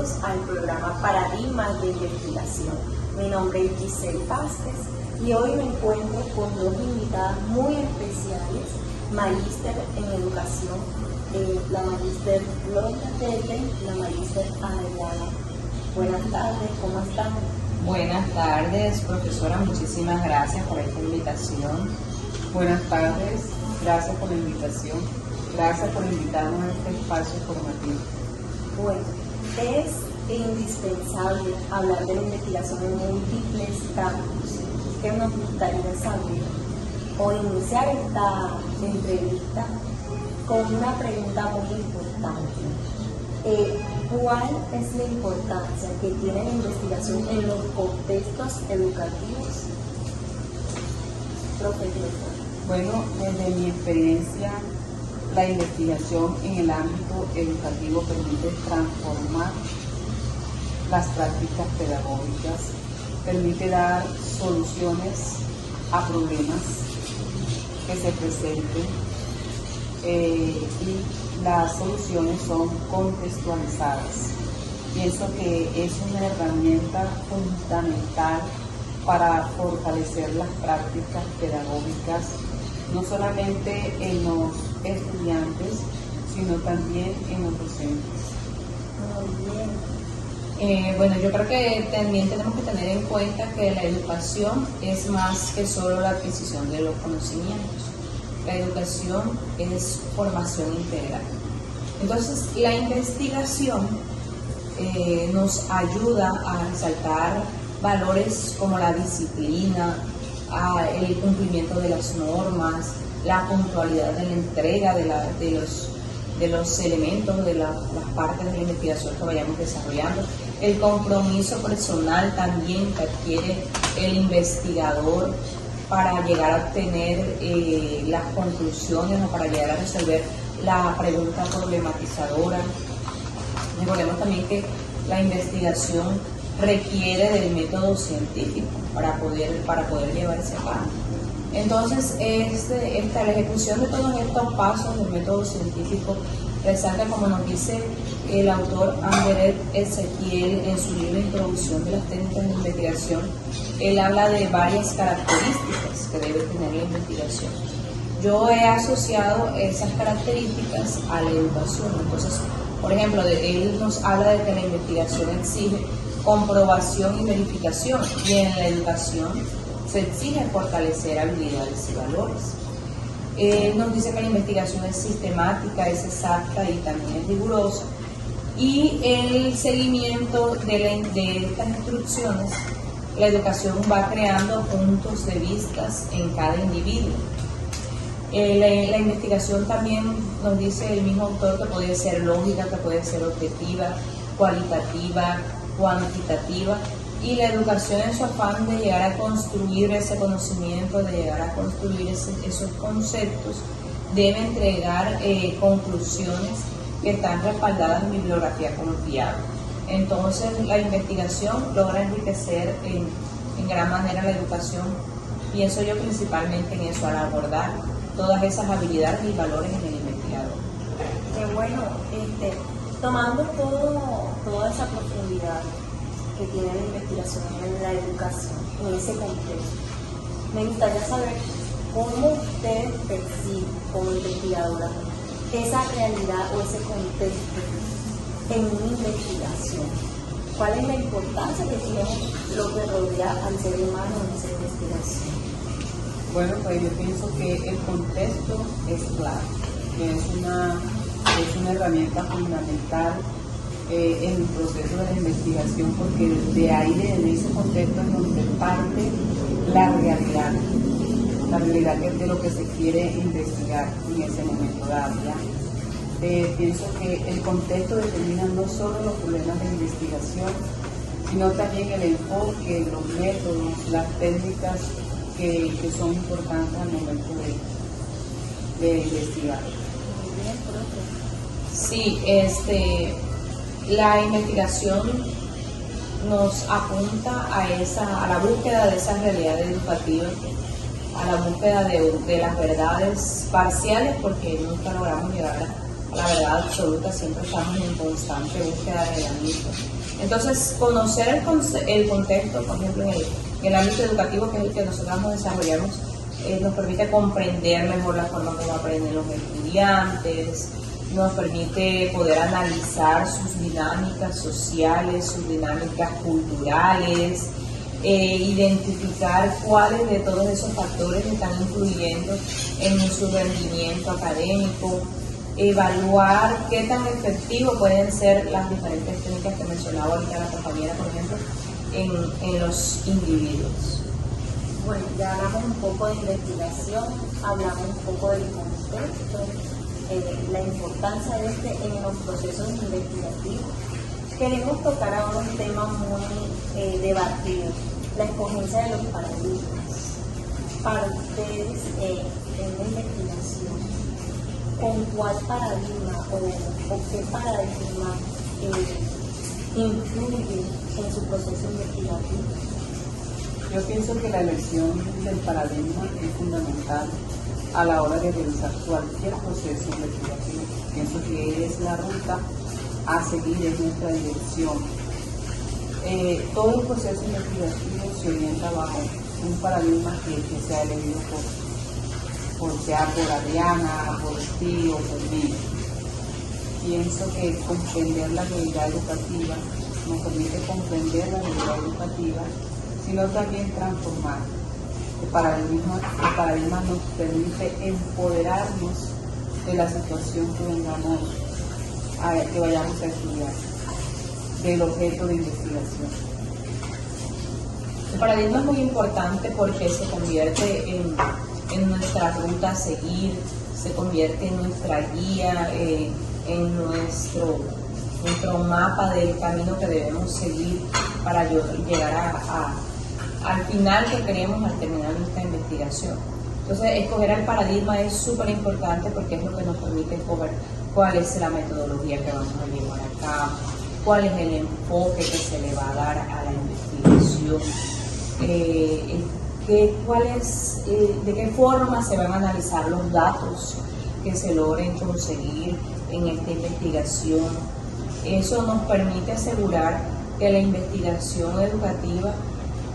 bienvenidos al programa Paradigmas de Investigación. Mi nombre es Giselle Vázquez y hoy me encuentro con dos invitadas muy especiales, magíster en educación, la magíster Gloria Tete y la magíster Adriana. Buenas tardes, ¿cómo están? Buenas tardes, profesora, muchísimas gracias por esta invitación. Buenas tardes, gracias por la invitación, gracias por invitarnos a este espacio formativo. Bueno, es indispensable hablar de la investigación en múltiples campos, que nos gustaría saber o iniciar esta entrevista con una pregunta muy importante. ¿Cuál es la importancia que tiene la investigación en los contextos educativos? Profesor. Bueno, desde mi experiencia, la investigación en el ámbito educativo permite transformar las prácticas pedagógicas, permite dar soluciones a problemas que se presenten y las soluciones son contextualizadas. Pienso que es una herramienta fundamental para fortalecer las prácticas pedagógicas, no solamente en los estudiantes, sino también en los docentes. Muy bien. Bueno, yo creo que también tenemos que tener en cuenta que la educación es más que solo la adquisición de los conocimientos. La educación es formación integral. Entonces, la investigación nos ayuda a resaltar valores como la disciplina, el cumplimiento de las normas, la puntualidad de la entrega de los elementos, de las partes de la investigación que vayamos desarrollando, el compromiso personal también que adquiere el investigador para llegar a obtener las conclusiones o para llegar a resolver la pregunta problematizadora. Recordemos también que la investigación requiere del método científico para poder llevarse a cabo. Entonces, la ejecución de todos estos pasos del método científico resalta, como nos dice el autor Andrés Ezequiel en su libro Introducción de las técnicas de investigación. Él habla de varias características que debe tener la investigación. Yo he asociado esas características a la educación. Entonces, por ejemplo, él nos habla de que la investigación exige comprobación y verificación, y en la educación se exige fortalecer habilidades y valores. Nos dice que la investigación es sistemática, es exacta y también es rigurosa, y el seguimiento de estas instrucciones, la educación va creando puntos de vista en cada individuo. La investigación también nos dice el mismo autor que puede ser lógica, que puede ser objetiva, cualitativa, cuantitativa, y la educación en su afán de llegar a construir ese conocimiento, de llegar a construir esos conceptos, debe entregar conclusiones que están respaldadas en bibliografía confiable. Entonces, la investigación logra enriquecer en gran manera la educación. Pienso yo principalmente en eso, al abordar todas esas habilidades y valores en el investigador. Qué bueno, tomando toda esa profundidad que tiene la investigación en la educación, en ese contexto, me gustaría saber cómo usted percibe como investigadora esa realidad o ese contexto en una investigación. ¿Cuál es la importancia que tiene lo que rodea al ser humano en esa investigación? Bueno, pues yo pienso que el contexto es clave, que es una herramienta fundamental en el proceso de la investigación, porque de ahí, de ese contexto es donde parte la realidad que es de lo que se quiere investigar en ese momento dado. Pienso que el contexto determina no solo los problemas de investigación, sino también el enfoque, los métodos, las técnicas que son importantes al momento de investigar. Sí, la investigación nos apunta a la búsqueda de esa realidad educativa, a la búsqueda de las verdades parciales, porque nunca logramos llegar la verdad absoluta, siempre estamos en constante búsqueda de la misma. Entonces, conocer el contexto, por ejemplo, en el ámbito educativo, que es el que nosotros nos desarrollamos, nos permite comprender mejor la forma como aprenden los estudiantes, nos permite poder analizar sus dinámicas sociales, sus dinámicas culturales, identificar cuáles de todos esos factores están influyendo en su rendimiento académico, evaluar qué tan efectivo pueden ser las diferentes técnicas que mencionaba ahorita la compañera, por ejemplo, en los individuos. Bueno, ya hablamos un poco de investigación, hablamos un poco del contexto, la importancia de en los procesos investigativos. Queremos tocar ahora un tema muy debatido, la escogencia de los paradigmas. Para ustedes, en la investigación, ¿con cuál paradigma o qué paradigma influye en su proceso investigativo? Yo pienso que la elección del paradigma es fundamental a la hora de realizar cualquier proceso investigativo. Pienso que es la ruta a seguir, es nuestra dirección. Todo el proceso investigativo se orienta bajo un paradigma que sea elegido sea por Adriana, por ti o por mí. Pienso que comprender la realidad educativa nos permite comprender la realidad educativa, sino también transformar. El paradigma nos permite empoderarnos de la situación que vayamos a estudiar, del objeto de investigación. El paradigma es muy importante porque se convierte en nuestra ruta a seguir, se convierte en nuestra guía, en nuestro mapa del camino que debemos seguir para llegar al final que queremos al terminar nuestra investigación. Entonces, escoger el paradigma es súper importante porque es lo que nos permite escoger cuál es la metodología que vamos a llevar a cabo, cuál es el enfoque que se le va a dar a la investigación, de qué forma se van a analizar los datos que se logren conseguir en esta investigación. Eso nos permite asegurar que la investigación educativa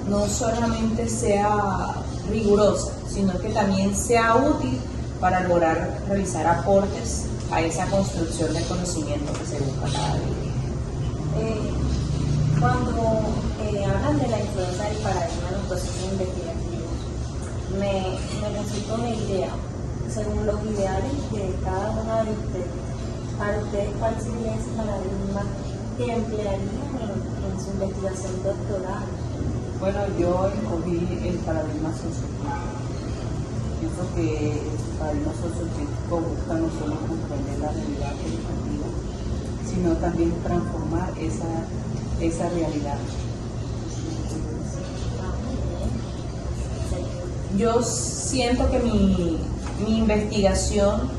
no solamente sea rigurosa, sino que también sea útil para lograr realizar aportes a esa construcción de conocimiento que se busca cada día. Cuando hablan de la influencia del paradigma en los procesos investigativos, me resulta una idea, según los ideales de cada una de ustedes, para ustedes, ¿cuál sería ese paradigma que emplearían en su investigación doctoral? Bueno, yo escogí el paradigma sociológico. Pienso que el paradigma sociológico busca no solo comprender la realidad educativa, sino también transformar esa realidad. Yo siento que mi investigación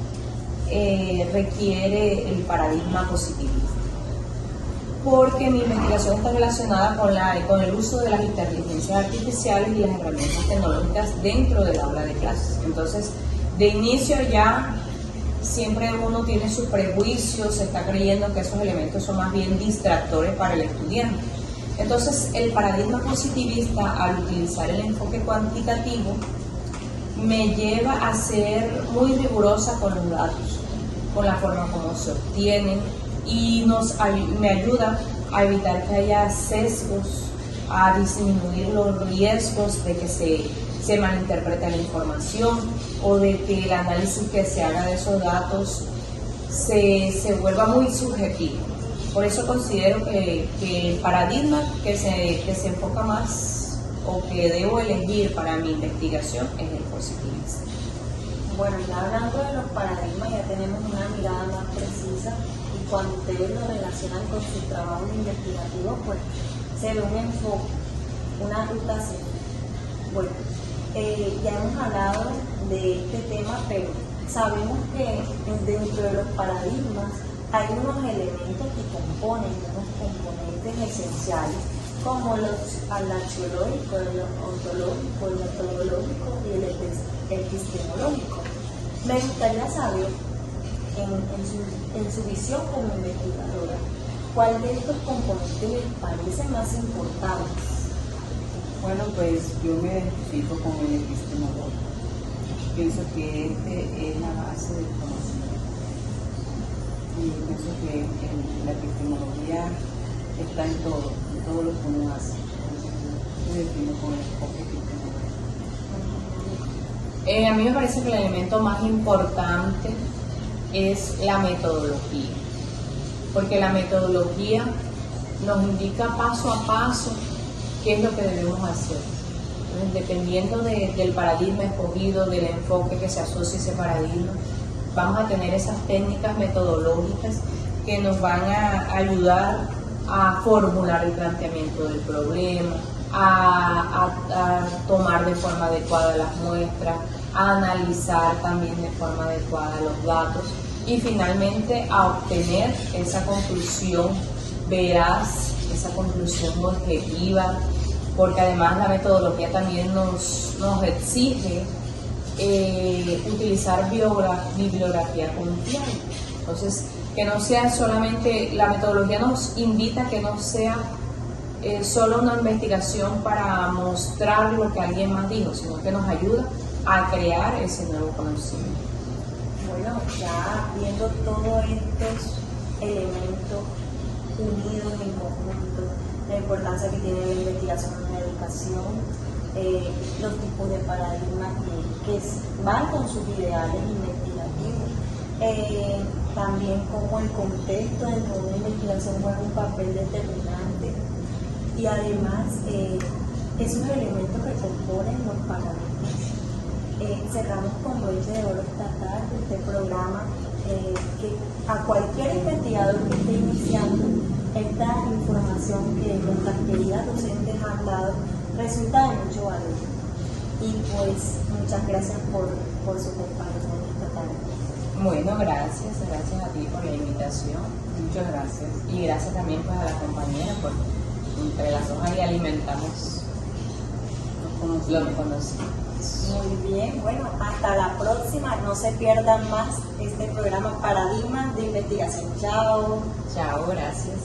requiere el paradigma positivista, porque mi investigación está relacionada con el uso de las inteligencias artificiales y las herramientas tecnológicas dentro del aula de clases. Entonces, de inicio ya siempre uno tiene sus prejuicios, se está creyendo que esos elementos son más bien distractores para el estudiante. Entonces, el paradigma positivista, al utilizar el enfoque cuantitativo, me lleva a ser muy rigurosa con los datos, con la forma como se obtienen, y me ayuda a evitar que haya sesgos, a disminuir los riesgos de que se malinterprete la información o de que el análisis que se haga de esos datos se vuelva muy subjetivo. Por eso considero que el paradigma que se enfoca más o que debo elegir para mi investigación es el positivista. Bueno, ya hablando de los paradigmas, ya tenemos una mirada más precisa, y cuando ustedes lo relacionan con su trabajo investigativo, pues se ve un enfoque, una ruta a seguir. Bueno, ya hemos hablado de este tema, pero sabemos que dentro de los paradigmas hay unos elementos que componen, unos componentes esenciales, como el axiológico, el ontológico, el metodológico y el epistemológico. Me gustaría saber en su visión como investigadora, ¿cuál de estos componentes les parece más importante? Bueno, pues yo me identifico con el epistemólogo. Pienso que este es la base del conocimiento. Y pienso que la epistemología está en todo lo que uno hace. Entonces, yo me defino con el enfoque epistemológico. A mí me parece que el elemento más importante es la metodología, porque la metodología nos indica paso a paso qué es lo que debemos hacer. Entonces, dependiendo del paradigma escogido, del enfoque que se asocie a ese paradigma, vamos a tener esas técnicas metodológicas que nos van a ayudar a formular el planteamiento del problema, a tomar de forma adecuada las muestras, a analizar también de forma adecuada los datos y finalmente a obtener esa conclusión veraz, esa conclusión objetiva, porque además la metodología también nos exige utilizar bibliografía confiable. Entonces, que no sea solamente, la metodología nos invita a que no sea solo una investigación para mostrar lo que alguien más dijo, sino que nos ayuda a crear ese nuevo conocimiento. Bueno, ya viendo todos estos elementos unidos en conjunto, la importancia que tiene la investigación en la educación, los tipos de paradigmas que van con sus ideales investigativos, también como el contexto dentro de una investigación juega un papel determinante y además esos elementos que componen los paradigmas. Cerramos con broche de oro esta tarde este programa que a cualquier investigador que esté iniciando esta información que nuestras queridas docentes han dado resulta de mucho valor. Y pues muchas gracias por su compañía esta tarde. Bueno, gracias a ti por la invitación. Muchas gracias. Y gracias también pues a la compañera porque entre las dos ahí alimentamos los conocimientos. Muy bien, bueno, hasta la próxima. No se pierdan más este programa Paradigmas de Investigación. Chao. Chao, gracias.